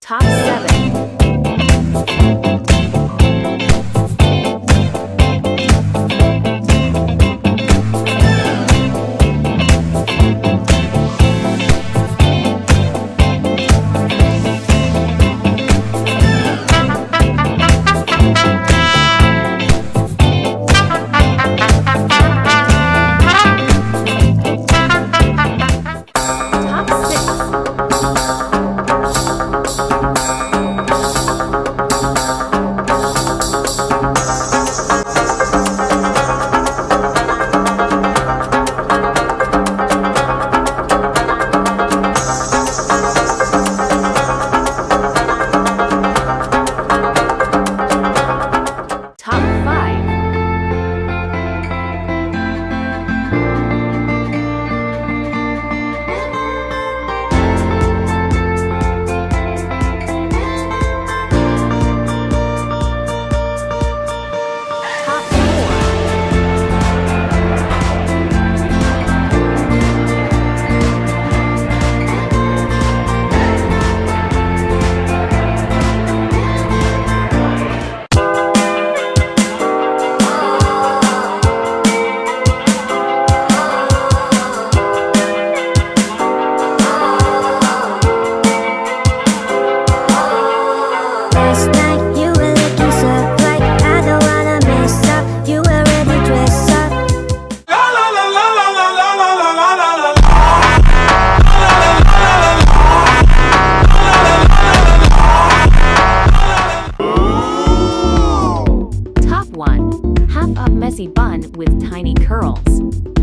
Top 7. Top 6. Top 5. Top 4. Last night you were looking so bright, I don't wanna mess up. You were ready dressed up. Top 1. Half up messy bun with tiny curls.